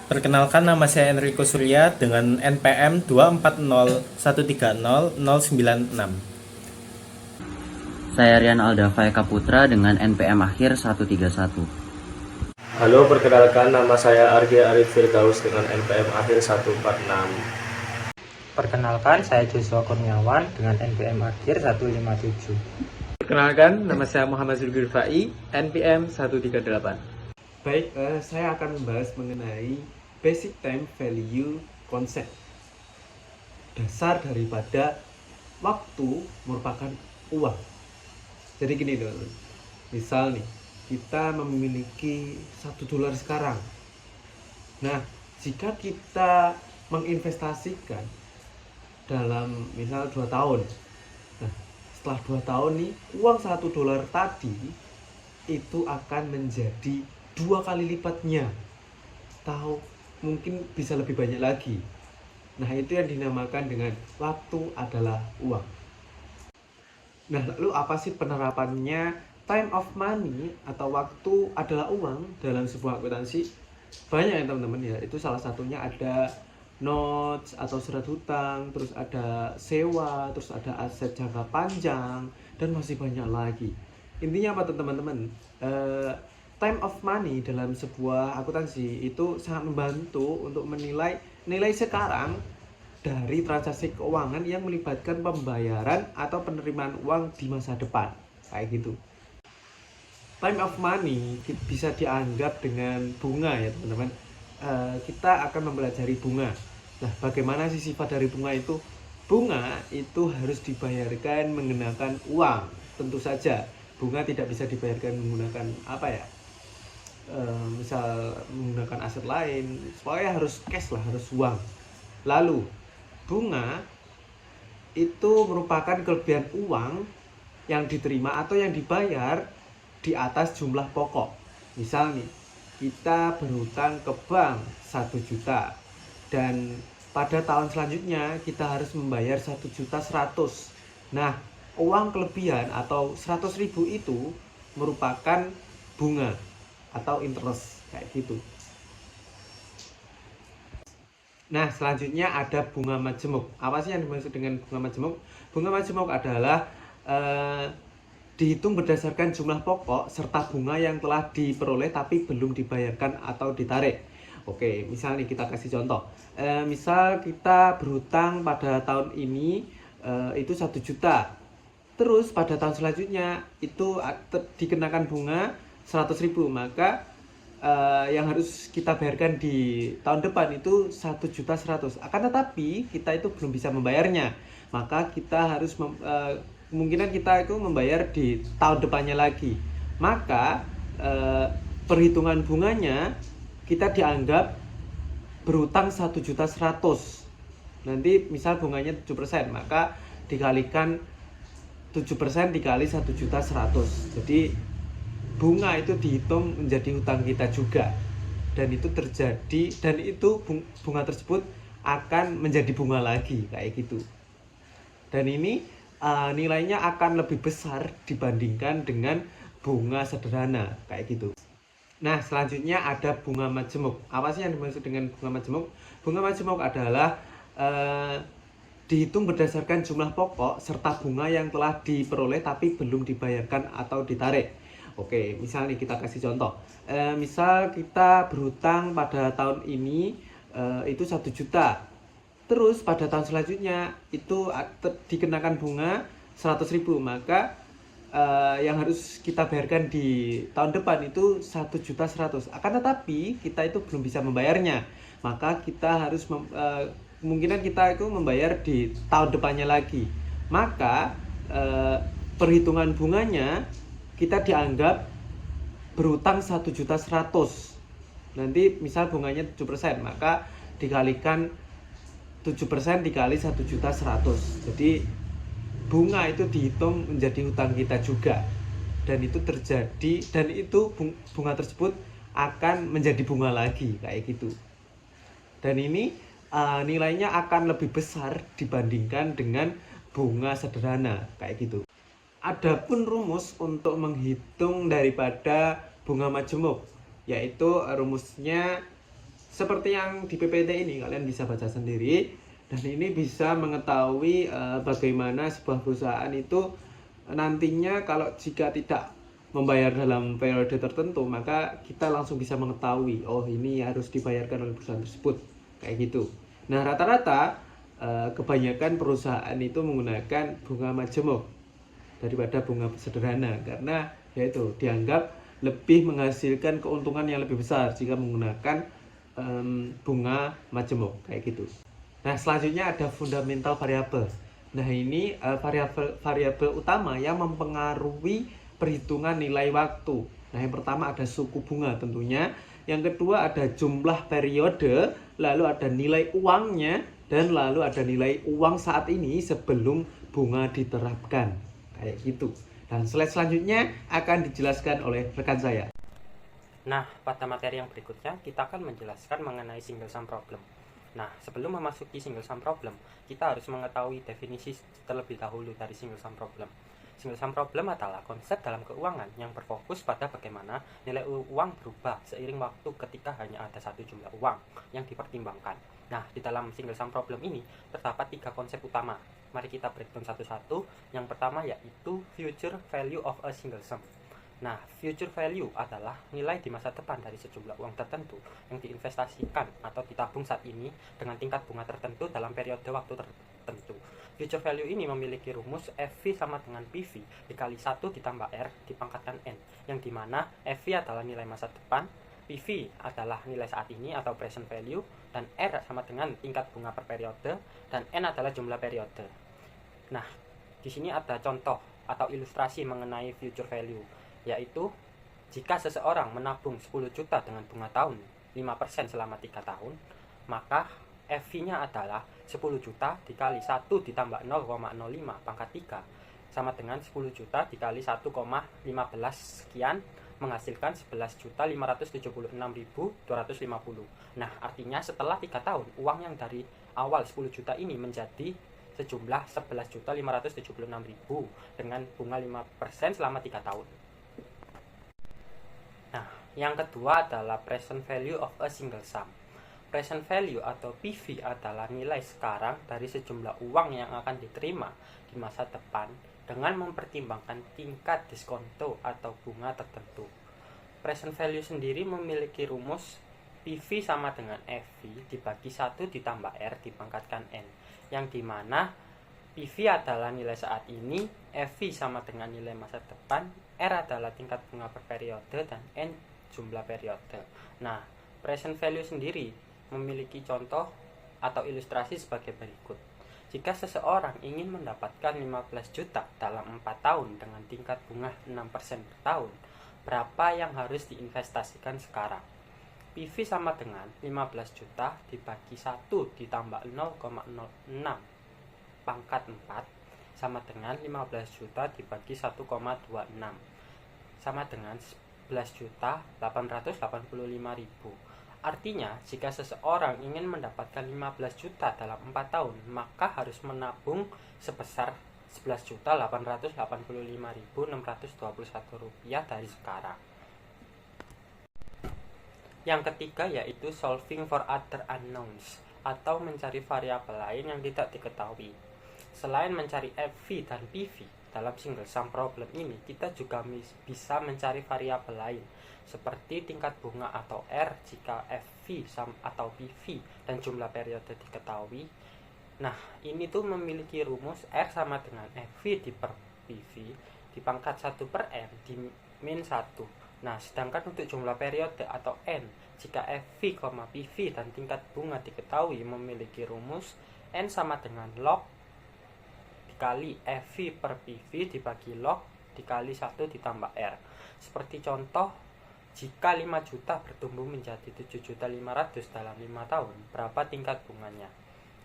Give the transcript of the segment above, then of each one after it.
Perkenalkan, nama saya Enrico Surya dengan NPM 240130096. Saya Rian Aldava Eka Putra dengan NPM akhir 131. Halo, perkenalkan nama saya Argi Arif Firdaus dengan NPM akhir 146. Perkenalkan, saya Joshua Kurniawan dengan NPM akhir 157. Perkenalkan, nama saya Muhammad Zulkifli Fai, NPM 138. Baik, saya akan membahas mengenai basic time value concept. Dasar daripada waktu merupakan uang. Jadi gini teman-teman, misal nih, kita memiliki $1 sekarang. Nah, jika kita menginvestasikan dalam misal 2 tahun, nah setelah 2 tahun nih, uang $1 tadi itu akan menjadi 2 kali lipatnya, atau mungkin bisa lebih banyak lagi. Nah, itu yang dinamakan dengan waktu adalah uang. Nah, lalu apa sih penerapannya time of money atau waktu adalah uang dalam sebuah akuntansi? Banyak ya teman-teman ya. Itu salah satunya ada notes atau surat hutang, terus ada sewa, terus ada aset jangka panjang, dan masih banyak lagi. Intinya apa teman-teman? Time of money dalam sebuah akuntansi itu sangat membantu untuk menilai nilai sekarang dari transaksi keuangan yang melibatkan pembayaran atau penerimaan uang di masa depan, kayak gitu. Time of money bisa dianggap dengan bunga ya teman-teman. Kita akan mempelajari bunga. Nah, bagaimana sih sifat dari bunga itu? Bunga itu harus dibayarkan menggunakan uang. Tentu saja bunga tidak bisa dibayarkan menggunakan apa ya, misal menggunakan aset lain. Pokoknya harus cash lah, harus uang. Lalu bunga itu merupakan kelebihan uang yang diterima atau yang dibayar di atas jumlah pokok. Misal nih, kita berhutang ke bank 1 juta dan pada tahun selanjutnya kita harus membayar 1.100.000. Nah, uang kelebihan atau 100.000 itu merupakan bunga atau interest, kayak gitu. Nah, selanjutnya ada bunga majemuk. Apa sih yang dimaksud dengan bunga majemuk? Bunga majemuk adalah dihitung berdasarkan jumlah pokok serta bunga yang telah diperoleh tapi belum dibayarkan atau ditarik. Oke, misalnya kita kasih contoh. Misal kita berhutang pada tahun ini itu 1 juta. Terus pada tahun selanjutnya itu dikenakan bunga 100.000, maka yang harus kita bayarkan di tahun depan itu 1.100.000. Akan tetapi kita itu belum bisa membayarnya, maka kita harus kemungkinan kita itu membayar di tahun depannya lagi. Maka perhitungan bunganya kita dianggap berutang 1.100.000. Nanti misal bunganya 7%, maka dikalikan 7% dikali 1.100.000. Jadi bunga itu dihitung menjadi hutang kita juga, dan itu terjadi, dan itu bunga tersebut akan menjadi bunga lagi, kayak gitu. Dan ini nilainya akan lebih besar dibandingkan dengan bunga sederhana, kayak gitu. Nah, selanjutnya ada bunga majemuk. Apa sih yang dimaksud dengan bunga majemuk? Bunga majemuk adalah dihitung berdasarkan jumlah pokok serta bunga yang telah diperoleh tapi belum dibayarkan atau ditarik. Oke, misalnya kita kasih contoh. Misal kita berhutang pada tahun ini itu 1 juta. Terus pada tahun selanjutnya itu dikenakan bunga 100.000, maka yang harus kita bayarkan di tahun depan itu 1.100.000. Akan tetapi kita itu belum bisa membayarnya, maka kita harus kemungkinan kita itu membayar di tahun depannya lagi. Maka perhitungan bunganya kita dianggap berutang 1.100.000. Nanti misal bunganya 7%, maka dikalikan 7% dikali 1.100.000. Jadi bunga itu dihitung menjadi hutang kita juga, dan itu terjadi, dan itu bunga tersebut akan menjadi bunga lagi, kayak gitu. Dan ini nilainya akan lebih besar dibandingkan dengan bunga sederhana, kayak gitu. Adapun rumus untuk menghitung daripada bunga majemuk, yaitu rumusnya seperti yang di PPT ini kalian bisa baca sendiri, dan ini bisa mengetahui bagaimana sebuah perusahaan itu nantinya kalau jika tidak membayar dalam periode tertentu, maka kita langsung bisa mengetahui oh ini harus dibayarkan oleh perusahaan tersebut, kayak gitu. Nah, rata-rata kebanyakan perusahaan itu menggunakan bunga majemuk daripada bunga sederhana, karena yaitu dianggap lebih menghasilkan keuntungan yang lebih besar jika menggunakan bunga majemuk, kayak gitu. Nah, selanjutnya ada fundamental variable. Nah, ini variabel utama yang mempengaruhi perhitungan nilai waktu. Nah, yang pertama ada suku bunga tentunya, yang kedua ada jumlah periode, lalu ada nilai uangnya, dan lalu ada nilai uang saat ini sebelum bunga diterapkan, kayak gitu. Dan slide selanjutnya akan dijelaskan oleh rekan saya. Nah, pada materi yang berikutnya kita akan menjelaskan mengenai single sum problem. Nah, sebelum memasuki single sum problem, kita harus mengetahui definisi terlebih dahulu dari single sum problem. Single sum problem adalah konsep dalam keuangan yang berfokus pada bagaimana nilai uang berubah seiring waktu ketika hanya ada satu jumlah uang yang dipertimbangkan. Nah, di dalam single sum problem ini terdapat 3 konsep utama. Mari kita breakdown satu-satu. Yang pertama yaitu future value of a single sum. Nah, future value adalah nilai di masa depan dari sejumlah uang tertentu yang diinvestasikan atau ditabung saat ini dengan tingkat bunga tertentu dalam periode waktu tertentu. Future value ini memiliki rumus FV sama dengan PV dikali 1 ditambah R dipangkatkan N, yang dimana FV adalah nilai masa depan, PV adalah nilai saat ini atau present value, dan R sama dengan tingkat bunga per periode, dan N adalah jumlah periode. Nah, di sini ada contoh atau ilustrasi mengenai future value, yaitu jika seseorang menabung 10 juta dengan bunga tahun 5% selama 3 tahun, maka FV-nya adalah 10 juta dikali 1 ditambah 0,05 pangkat 3 sama dengan 10 juta dikali 1,15 sekian menghasilkan 11.576.250. Nah, artinya setelah 3 tahun, uang yang dari awal 10 juta ini menjadi sejumlah 11.576.000 dengan bunga 5% selama 3 tahun. Nah, yang kedua adalah present value of a single sum. Present value atau PV adalah nilai sekarang dari sejumlah uang yang akan diterima di masa depan dengan mempertimbangkan tingkat diskonto atau bunga tertentu. Present value sendiri memiliki rumus PV sama dengan FV dibagi 1 ditambah R dipangkatkan N, yang dimana PV adalah nilai saat ini, FV sama dengan nilai masa depan, R adalah tingkat bunga per periode, dan N jumlah periode. Nah, present value sendiri memiliki contoh atau ilustrasi sebagai berikut. Jika seseorang ingin mendapatkan 15 juta dalam 4 tahun dengan tingkat bunga 6% per tahun, berapa yang harus diinvestasikan sekarang? PV sama dengan 15 juta dibagi 1 ditambah 0,06 pangkat 4 sama dengan 15 juta dibagi 1,26 sama dengan 11.885.000. Artinya, jika seseorang ingin mendapatkan 15 juta dalam 4 tahun, maka harus menabung sebesar Rp11.885.621 dari sekarang. Yang ketiga yaitu solving for other unknowns atau mencari variabel lain yang tidak diketahui. Selain mencari FV dan PV dalam single sum problem ini, kita juga bisa mencari variabel lain seperti tingkat bunga atau R jika FV atau PV dan jumlah periode diketahui. Nah, ini tuh memiliki rumus R sama dengan FV di per PV dipangkat 1 per N di min 1. Nah, sedangkan untuk jumlah periode atau N, jika FV, PV dan tingkat bunga diketahui memiliki rumus N sama dengan log dikali FV per PV dibagi log dikali 1 ditambah R. Seperti contoh, jika 5 juta bertumbuh menjadi 7.500.000 dalam 5 tahun, berapa tingkat bunganya?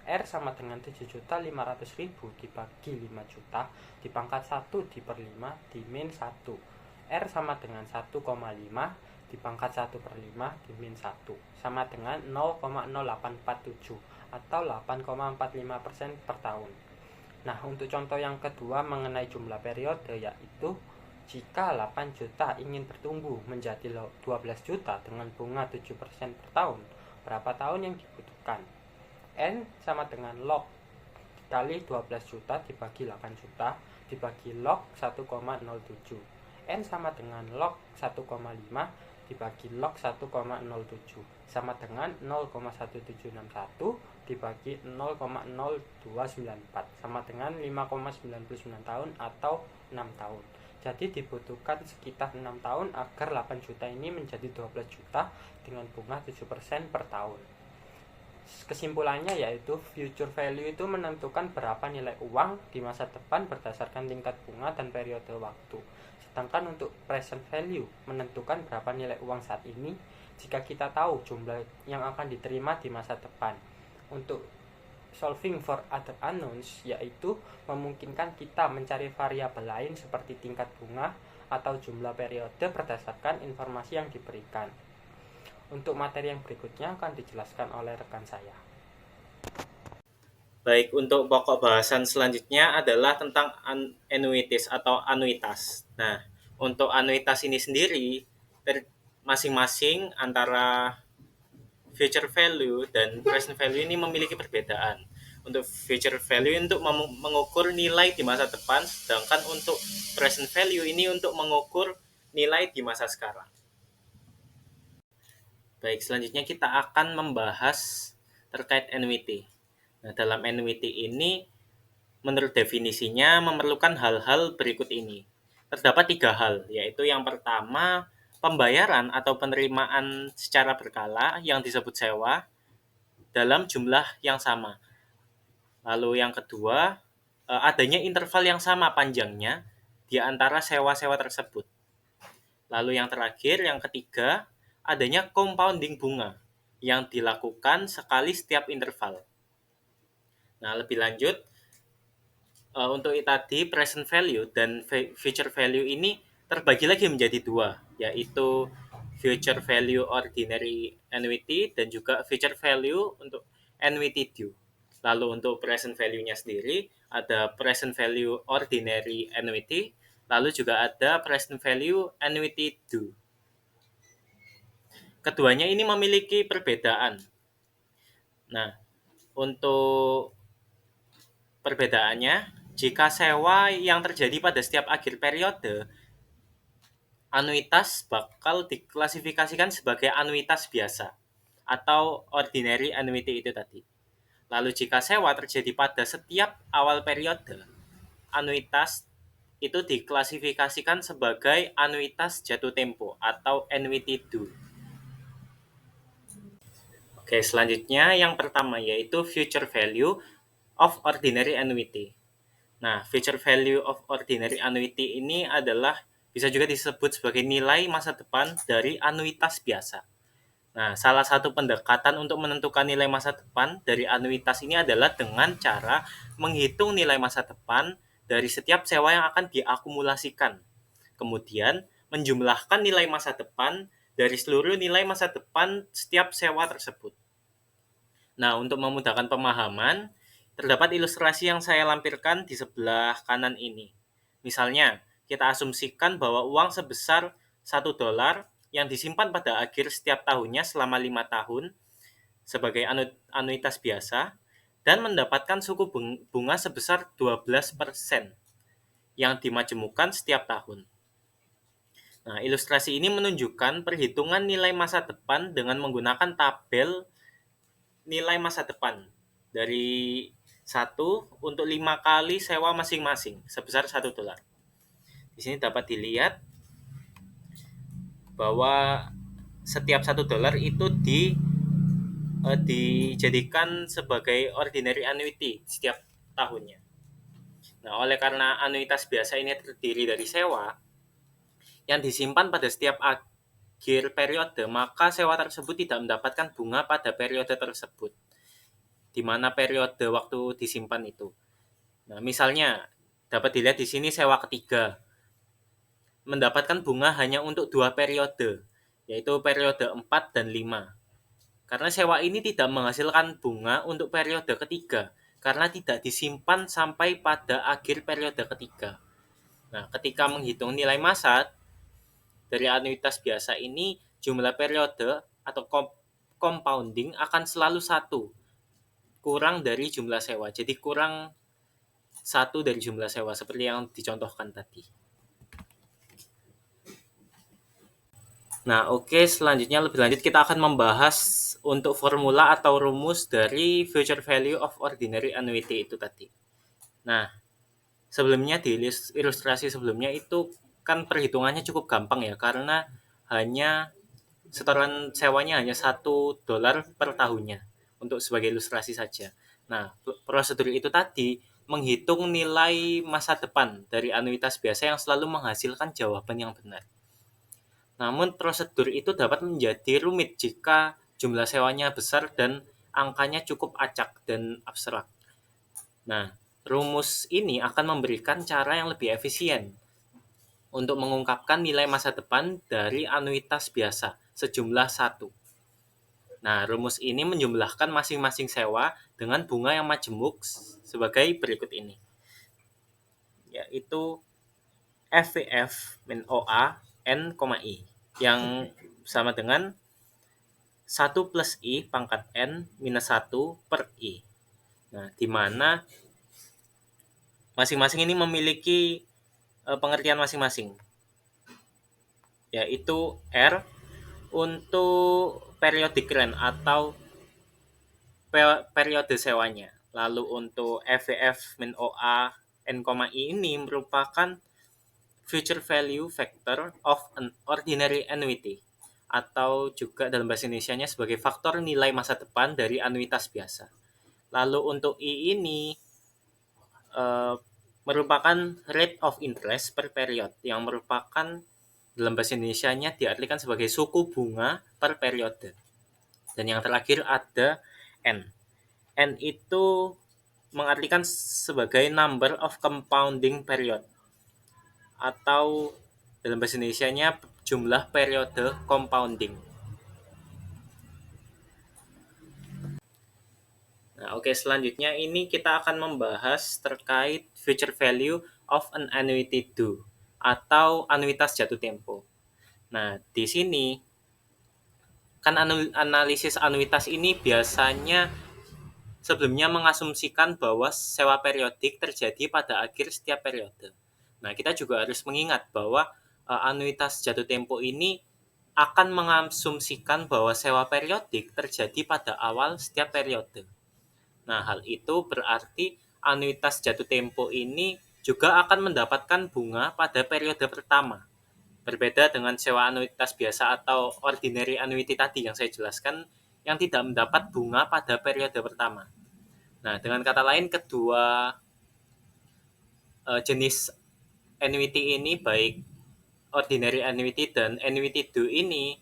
R sama dengan 7.500.000 dibagi 5 juta dipangkat 1 di per 5 di min 1. R sama dengan 1,5 dipangkat 1 per 5 di min 1 sama dengan 0,0847 atau 8,45% per tahun. Nah, untuk contoh yang kedua mengenai jumlah periode, yaitu jika 8 juta ingin bertumbuh menjadi 12 juta dengan bunga 7% per tahun, berapa tahun yang dibutuhkan. N sama dengan log kali 12 juta dibagi 8 juta dibagi log 1,07. N sama dengan log 1,5 dibagi log 1,07 sama dengan 0,1761 dibagi 0,0294 sama dengan 5,99 tahun atau 6 tahun. Jadi dibutuhkan sekitar 6 tahun agar 8 juta ini menjadi 12 juta dengan bunga 7% per tahun. Kesimpulannya yaitu future value itu menentukan berapa nilai uang di masa depan berdasarkan tingkat bunga dan periode waktu. Sedangkan untuk present value menentukan berapa nilai uang saat ini jika kita tahu jumlah yang akan diterima di masa depan. Untuk solving for other unknowns yaitu memungkinkan kita mencari variabel lain seperti tingkat bunga atau jumlah periode berdasarkan informasi yang diberikan. Untuk materi yang berikutnya akan dijelaskan oleh rekan saya. Baik, untuk pokok bahasan selanjutnya adalah tentang annuities atau anuitas. Nah, untuk anuitas ini sendiri, masing-masing antara future value dan present value ini memiliki perbedaan. Untuk future value untuk mengukur nilai di masa depan, sedangkan untuk present value ini untuk mengukur nilai di masa sekarang. Baik, selanjutnya kita akan membahas terkait annuity. Nah, dalam annuity ini, menurut definisinya memerlukan hal-hal berikut ini. Terdapat 3 hal, yaitu yang pertama, pembayaran atau penerimaan secara berkala yang disebut sewa dalam jumlah yang sama. Lalu yang kedua, adanya interval yang sama panjangnya di antara sewa-sewa tersebut. Lalu yang terakhir, yang ketiga, adanya compounding bunga yang dilakukan sekali setiap interval. Nah, lebih lanjut, untuk tadi present value dan future value ini terbagi lagi menjadi 2, yaitu future value ordinary annuity dan juga future value untuk annuity due. Lalu untuk present value-nya sendiri ada present value ordinary annuity, lalu juga ada present value annuity due. Keduanya ini memiliki perbedaan. Nah, untuk perbedaannya, jika sewa yang terjadi pada setiap akhir periode, anuitas bakal diklasifikasikan sebagai anuitas biasa atau ordinary annuity itu tadi. Lalu jika sewa terjadi pada setiap awal periode, anuitas itu diklasifikasikan sebagai anuitas jatuh tempo atau annuity due. Oke, selanjutnya yang pertama yaitu future value of ordinary annuity. Nah, future value of ordinary annuity ini adalah bisa juga disebut sebagai nilai masa depan dari anuitas biasa. Nah, salah satu pendekatan untuk menentukan nilai masa depan dari anuitas ini adalah dengan cara menghitung nilai masa depan dari setiap sewa yang akan diakumulasikan. Kemudian, menjumlahkan nilai masa depan dari seluruh nilai masa depan setiap sewa tersebut. Nah, untuk memudahkan pemahaman, terdapat ilustrasi yang saya lampirkan di sebelah kanan ini. Misalnya, kita asumsikan bahwa uang sebesar $1 yang disimpan pada akhir setiap tahunnya selama 5 tahun sebagai anuitas biasa dan mendapatkan suku bunga sebesar 12% yang dimajemukkan setiap tahun. Nah, ilustrasi ini menunjukkan perhitungan nilai masa depan dengan menggunakan tabel nilai masa depan dari 1 untuk 5 kali sewa masing-masing sebesar $1. Di sini dapat dilihat bahwa setiap $1 itu dijadikan sebagai ordinary annuity setiap tahunnya. Nah, oleh karena anuitas biasa ini terdiri dari sewa yang disimpan pada setiap akhir periode, maka sewa tersebut tidak mendapatkan bunga pada periode tersebut, di mana periode waktu disimpan itu. Nah, misalnya dapat dilihat di sini sewa ketiga mendapatkan bunga hanya untuk 2 periode, yaitu periode 4 dan 5. Karena sewa ini tidak menghasilkan bunga untuk periode ketiga, karena tidak disimpan sampai pada akhir periode ketiga. Nah, ketika menghitung nilai masa dari anuitas biasa ini, jumlah periode atau compounding akan selalu 1, kurang dari jumlah sewa. Jadi kurang 1 dari jumlah sewa, seperti yang dicontohkan tadi. Nah, oke, selanjutnya lebih lanjut kita akan membahas untuk formula atau rumus dari future value of ordinary annuity itu tadi. Nah, sebelumnya di ilustrasi sebelumnya itu kan perhitungannya cukup gampang ya, karena hanya setoran sewanya hanya $1 per tahunnya untuk sebagai ilustrasi saja. Nah, prosedur itu tadi menghitung nilai masa depan dari anuitas biasa yang selalu menghasilkan jawaban yang benar. Namun prosedur itu dapat menjadi rumit jika jumlah sewanya besar dan angkanya cukup acak dan abstrak. Nah, rumus ini akan memberikan cara yang lebih efisien untuk mengungkapkan nilai masa depan dari anuitas biasa sejumlah 1. Nah, rumus ini menjumlahkan masing-masing sewa dengan bunga yang majemuk sebagai berikut ini. Yaitu FVF min OA N, I yang sama dengan 1 plus I pangkat N minus 1 per I. Nah, di mana masing-masing ini memiliki pengertian masing-masing, yaitu R untuk periodic rent atau periode sewanya. Lalu untuk FVF min OA N, I ini merupakan future value factor of an ordinary annuity, atau juga dalam bahasa Indonesianya sebagai faktor nilai masa depan dari anuitas biasa. Lalu untuk I ini merupakan rate of interest per period, yang merupakan dalam bahasa Indonesianya diartikan sebagai suku bunga per periode. Dan yang terakhir ada N. N itu mengartikan sebagai number of compounding period, atau dalam bahasa Indonesianya jumlah periode compounding. Nah, oke, selanjutnya ini kita akan membahas terkait future value of an annuity due atau anuitas jatuh tempo. Nah, di sini kan analisis anuitas ini biasanya sebelumnya mengasumsikan bahwa sewa periodik terjadi pada akhir setiap periode. Nah, kita juga harus mengingat bahwa anuitas jatuh tempo ini akan mengasumsikan bahwa sewa periodik terjadi pada awal setiap periode. Nah, hal itu berarti anuitas jatuh tempo ini juga akan mendapatkan bunga pada periode pertama. Berbeda dengan sewa anuitas biasa atau ordinary annuity tadi yang saya jelaskan, yang tidak mendapat bunga pada periode pertama. Nah, dengan kata lain, kedua jenis annuity ini, baik ordinary annuity dan annuity due ini,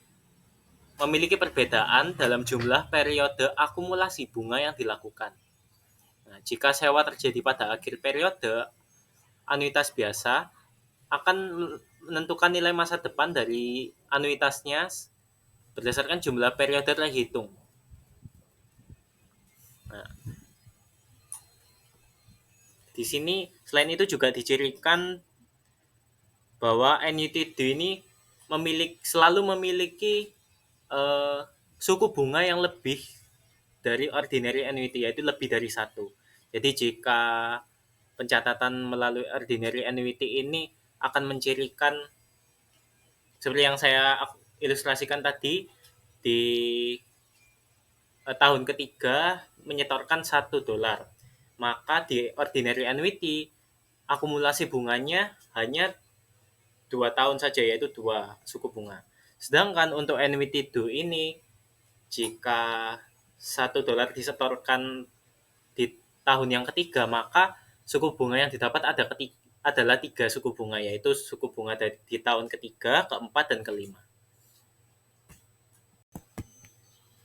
memiliki perbedaan dalam jumlah periode akumulasi bunga yang dilakukan. Nah, jika sewa terjadi pada akhir periode, anuitas biasa akan menentukan nilai masa depan dari anuitasnya berdasarkan jumlah periode terhitung. Nah, di sini selain itu juga dicirikan bahwa annuity due ini selalu memiliki suku bunga yang lebih dari ordinary annuity, yaitu lebih dari 1. Jadi jika pencatatan melalui ordinary annuity ini akan mencirikan seperti yang saya ilustrasikan tadi, di tahun ketiga menyetorkan $1, maka di ordinary annuity akumulasi bunganya hanya 2 tahun saja, yaitu 2 suku bunga. Sedangkan untuk annuity due ini, jika $1 disetorkan di tahun yang ketiga, maka suku bunga yang didapat adalah 3 suku bunga, yaitu suku bunga di tahun ketiga, keempat, dan kelima.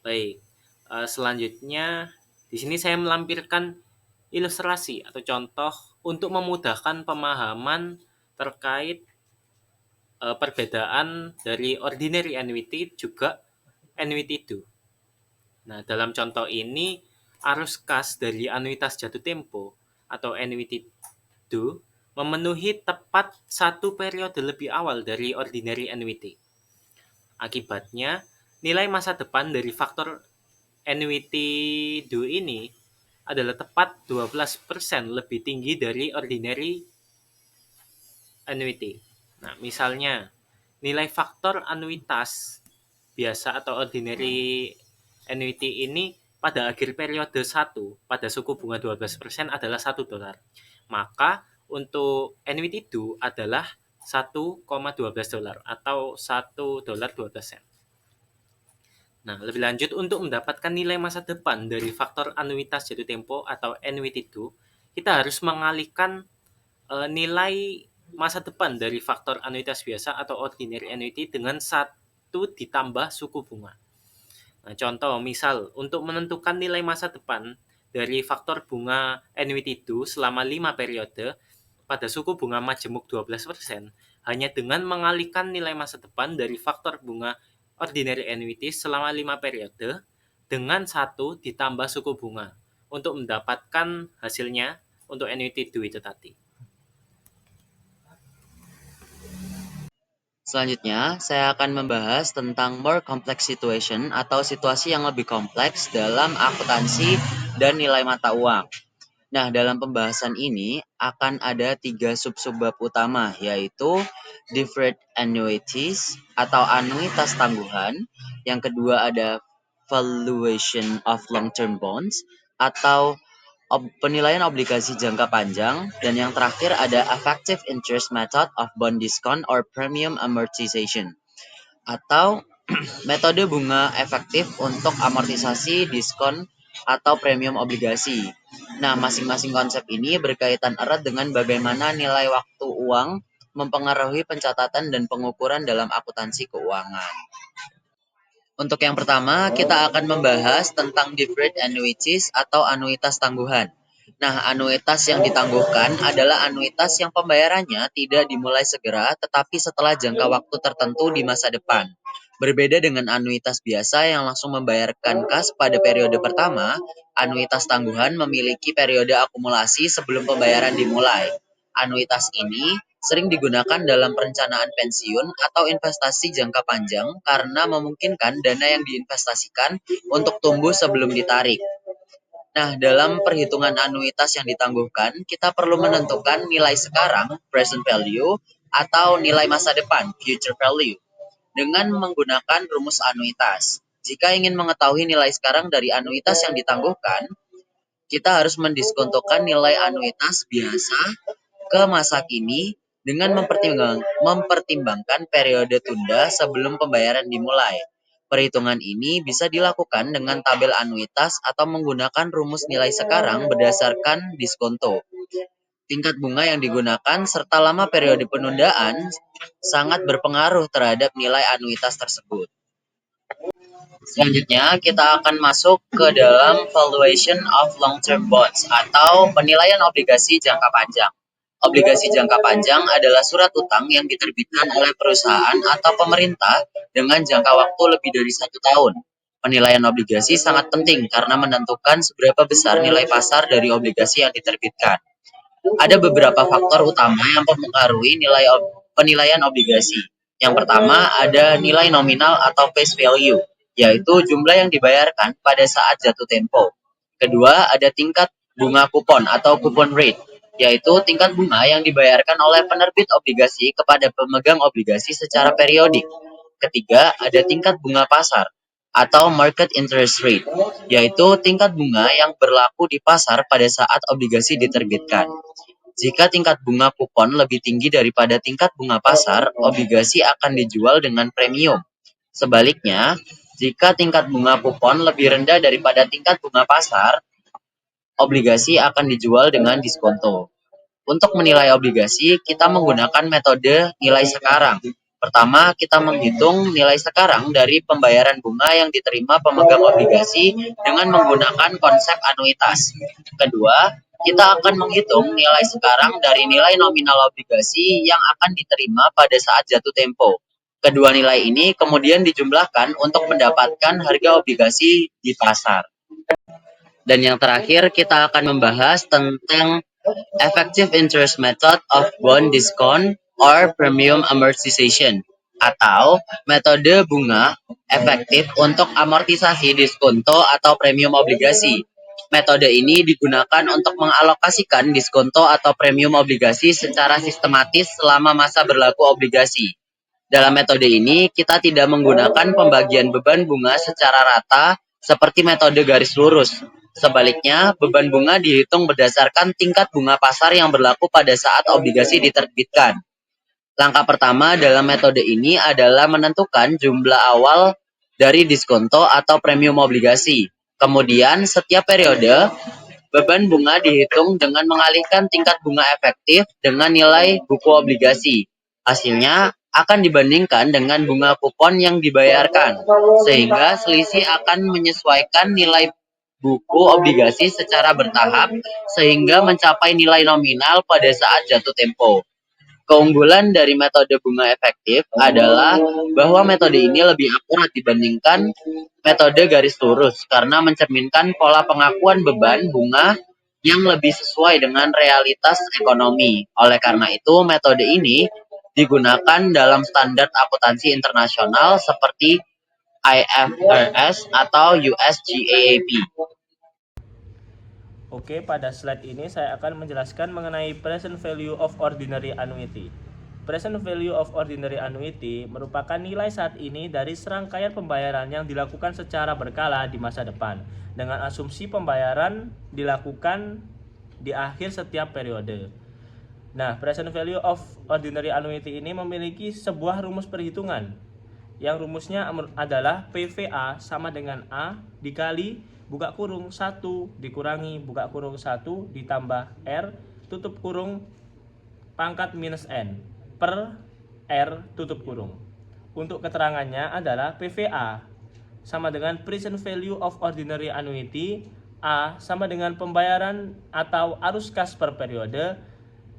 Baik, selanjutnya di sini saya melampirkan ilustrasi atau contoh untuk memudahkan pemahaman terkait perbedaan dari ordinary annuity juga annuity due. Nah, dalam contoh ini, arus kas dari anuitas jatuh tempo atau annuity due memenuhi tepat 1 periode lebih awal dari ordinary annuity. Akibatnya, nilai masa depan dari faktor annuity due ini adalah tepat 12% lebih tinggi dari ordinary annuity. Nah, misalnya nilai faktor anuitas biasa atau ordinary annuity ini pada akhir periode 1 pada suku bunga 12% adalah $1. Maka untuk annuity due adalah $1,12 atau $1.12. Nah, lebih lanjut untuk mendapatkan nilai masa depan dari faktor anuitas jatuh tempo atau annuity due, kita harus mengalihkan nilai masa depan dari faktor anuitas biasa atau ordinary annuity dengan 1 ditambah suku bunga. Nah, contoh misal untuk menentukan nilai masa depan dari faktor bunga annuity due selama 5 periode pada suku bunga majemuk 12%, hanya dengan mengalihkan nilai masa depan dari faktor bunga ordinary annuity selama 5 periode dengan 1 ditambah suku bunga untuk mendapatkan hasilnya untuk annuity due itu tadi. Selanjutnya, saya akan membahas tentang more complex situation atau situasi yang lebih kompleks dalam akuntansi dan nilai mata uang. Nah, dalam pembahasan ini akan ada 3 sub-subbab utama, yaitu deferred annuities atau anuitas tangguhan. Yang kedua ada valuation of long-term bonds atau penilaian obligasi jangka panjang. Dan yang terakhir ada effective interest method of bond discount or premium amortization atau metode bunga efektif untuk amortisasi, diskon, atau premium obligasi. Nah, masing-masing konsep ini berkaitan erat dengan bagaimana nilai waktu uang mempengaruhi pencatatan dan pengukuran dalam akuntansi keuangan. Untuk yang pertama, kita akan membahas tentang deferred annuities atau anuitas tangguhan. Nah, anuitas yang ditangguhkan adalah anuitas yang pembayarannya tidak dimulai segera, tetapi setelah jangka waktu tertentu di masa depan. Berbeda dengan anuitas biasa yang langsung membayarkan kas pada periode pertama, anuitas tangguhan memiliki periode akumulasi sebelum pembayaran dimulai. Anuitas ini sering digunakan dalam perencanaan pensiun atau investasi jangka panjang karena memungkinkan dana yang diinvestasikan untuk tumbuh sebelum ditarik. Nah, dalam perhitungan anuitas yang ditangguhkan, kita perlu menentukan nilai sekarang, present value, atau nilai masa depan, future value, dengan menggunakan rumus anuitas. Jika ingin mengetahui nilai sekarang dari anuitas yang ditangguhkan, kita harus mendiskontokan nilai anuitas biasa ke masa kini dengan mempertimbangkan periode tunda sebelum pembayaran dimulai. Perhitungan ini bisa dilakukan dengan tabel anuitas atau menggunakan rumus nilai sekarang berdasarkan diskonto. Tingkat bunga yang digunakan serta lama periode penundaan sangat berpengaruh terhadap nilai anuitas tersebut. Selanjutnya, kita akan masuk ke dalam valuation of long-term bonds atau penilaian obligasi jangka panjang. Obligasi jangka panjang adalah surat utang yang diterbitkan oleh perusahaan atau pemerintah dengan jangka waktu lebih dari 1 tahun. Penilaian obligasi sangat penting karena menentukan seberapa besar nilai pasar dari obligasi yang diterbitkan. Ada beberapa faktor utama yang mempengaruhi penilaian obligasi. Yang pertama ada nilai nominal atau face value, yaitu jumlah yang dibayarkan pada saat jatuh tempo. Kedua, ada tingkat bunga kupon atau coupon rate, yaitu tingkat bunga yang dibayarkan oleh penerbit obligasi kepada pemegang obligasi secara periodik. Ketiga, ada tingkat bunga pasar atau market interest rate, yaitu tingkat bunga yang berlaku di pasar pada saat obligasi diterbitkan. Jika tingkat bunga kupon lebih tinggi daripada tingkat bunga pasar, obligasi akan dijual dengan premium. Sebaliknya, jika tingkat bunga kupon lebih rendah daripada tingkat bunga pasar, obligasi akan dijual dengan diskonto. Untuk menilai obligasi, kita menggunakan metode nilai sekarang. Pertama, kita menghitung nilai sekarang dari pembayaran bunga yang diterima pemegang obligasi dengan menggunakan konsep anuitas. Kedua, kita akan menghitung nilai sekarang dari nilai nominal obligasi yang akan diterima pada saat jatuh tempo. Kedua nilai ini kemudian dijumlahkan untuk mendapatkan harga obligasi di pasar. Dan yang terakhir, kita akan membahas tentang effective interest method of bond discount or premium amortization. atau metode bunga efektif untuk amortisasi diskonto atau premium obligasi. Metode ini digunakan untuk mengalokasikan diskonto atau premium obligasi secara sistematis selama masa berlaku obligasi. Dalam metode ini, kita tidak menggunakan pembagian beban bunga secara rata seperti metode garis lurus. Sebaliknya, beban bunga dihitung berdasarkan tingkat bunga pasar yang berlaku pada saat obligasi diterbitkan. Langkah pertama dalam metode ini adalah menentukan jumlah awal dari diskonto atau premium obligasi. Kemudian, setiap periode, beban bunga dihitung dengan mengalihkan tingkat bunga efektif dengan nilai buku obligasi. Hasilnya akan dibandingkan dengan bunga kupon yang dibayarkan, sehingga selisih akan menyesuaikan nilai buku obligasi secara bertahap sehingga mencapai nilai nominal pada saat jatuh tempo. Keunggulan dari metode bunga efektif adalah bahwa metode ini lebih akurat dibandingkan metode garis lurus karena mencerminkan pola pengakuan beban bunga yang lebih sesuai dengan realitas ekonomi. Oleh karena itu, metode ini digunakan dalam standar akuntansi internasional seperti IFRS atau US GAAP. Oke, pada slide ini saya akan menjelaskan mengenai present value of ordinary annuity. Present value of ordinary annuity merupakan nilai saat ini dari serangkaian pembayaran yang dilakukan secara berkala di masa depan, dengan asumsi pembayaran dilakukan di akhir setiap periode. Nah, present value of ordinary annuity ini memiliki sebuah rumus perhitungan, yang rumusnya adalah PVA sama dengan A dikali buka kurung 1 dikurangi buka kurung 1 ditambah R tutup kurung pangkat minus N per R tutup kurung. Untuk keterangannya adalah PVA sama dengan present value of ordinary annuity, A sama dengan pembayaran atau arus kas per periode,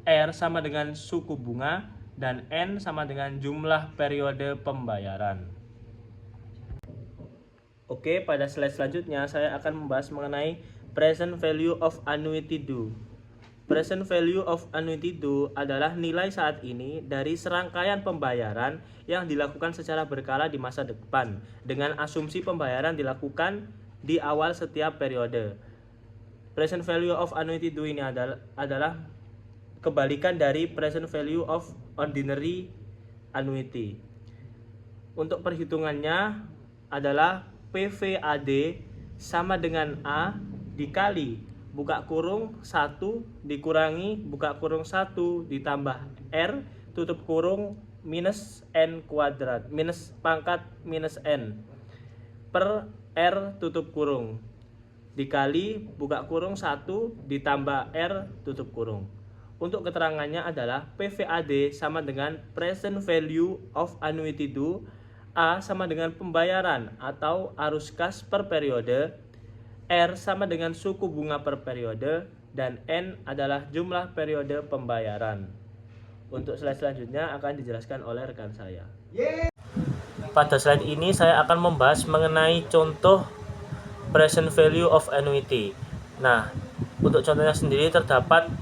R sama dengan suku bunga, dan N sama dengan jumlah periode pembayaran. Oke, pada slide selanjutnya saya akan membahas mengenai present value of annuity due. Present value of annuity due adalah nilai saat ini dari serangkaian pembayaran yang dilakukan secara berkala di masa depan dengan asumsi pembayaran dilakukan di awal setiap periode. Present value of annuity due ini adalah kebalikan dari present value of ordinary annuity. Untuk perhitungannya adalah PVAD sama dengan A dikali buka kurung 1 dikurangi buka kurung 1 ditambah R tutup kurung minus N kuadrat minus pangkat minus N per R tutup kurung dikali buka kurung 1 ditambah R tutup kurung. Untuk keterangannya adalah PVAD sama dengan present value of annuity due, A sama dengan pembayaran atau arus kas per periode, R sama dengan suku bunga per periode, dan N adalah jumlah periode pembayaran. Untuk slide selanjutnya akan dijelaskan oleh rekan saya. Pada slide ini saya akan membahas mengenai contoh present value of annuity. Nah, untuk contohnya sendiri terdapat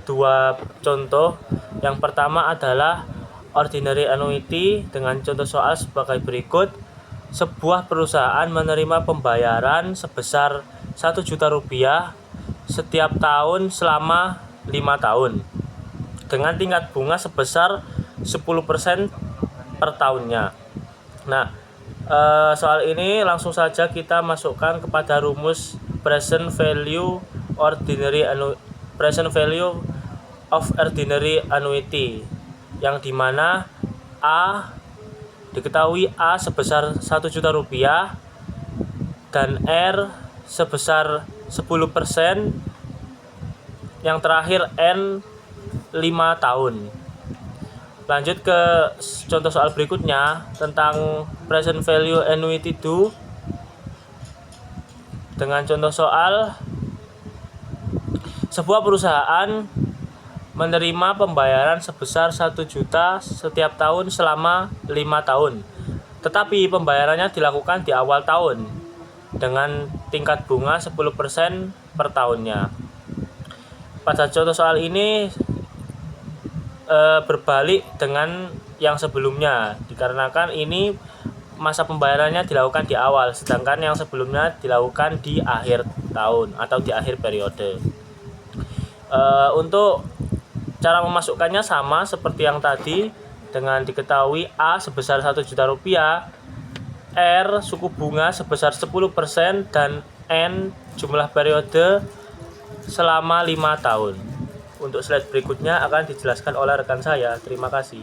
dua contoh. Yang pertama adalah ordinary annuity dengan contoh soal sebagai berikut. Sebuah perusahaan menerima pembayaran sebesar 1 juta rupiah setiap tahun selama 5 tahun dengan tingkat bunga sebesar 10% per tahunnya. Nah, soal ini langsung saja kita masukkan kepada rumus present value of ordinary annuity, yang dimana A diketahui A sebesar 1 juta rupiah dan R sebesar 10%, yang terakhir N 5 tahun. Lanjut ke contoh soal berikutnya tentang present value annuity due dengan contoh soal sebuah perusahaan menerima pembayaran sebesar 1 juta setiap tahun selama 5 tahun. Tetapi pembayarannya dilakukan di awal tahun dengan tingkat bunga 10% per tahunnya. Pada contoh soal ini berbalik dengan yang sebelumnya, dikarenakan ini masa pembayarannya dilakukan di awal, sedangkan yang sebelumnya dilakukan di akhir tahun atau di akhir periode. Untuk cara memasukkannya sama seperti yang tadi, dengan diketahui A sebesar 1 juta rupiah, R suku bunga sebesar 10%, dan N jumlah periode selama 5 tahun. Untuk slide berikutnya akan dijelaskan oleh rekan saya. Terima kasih.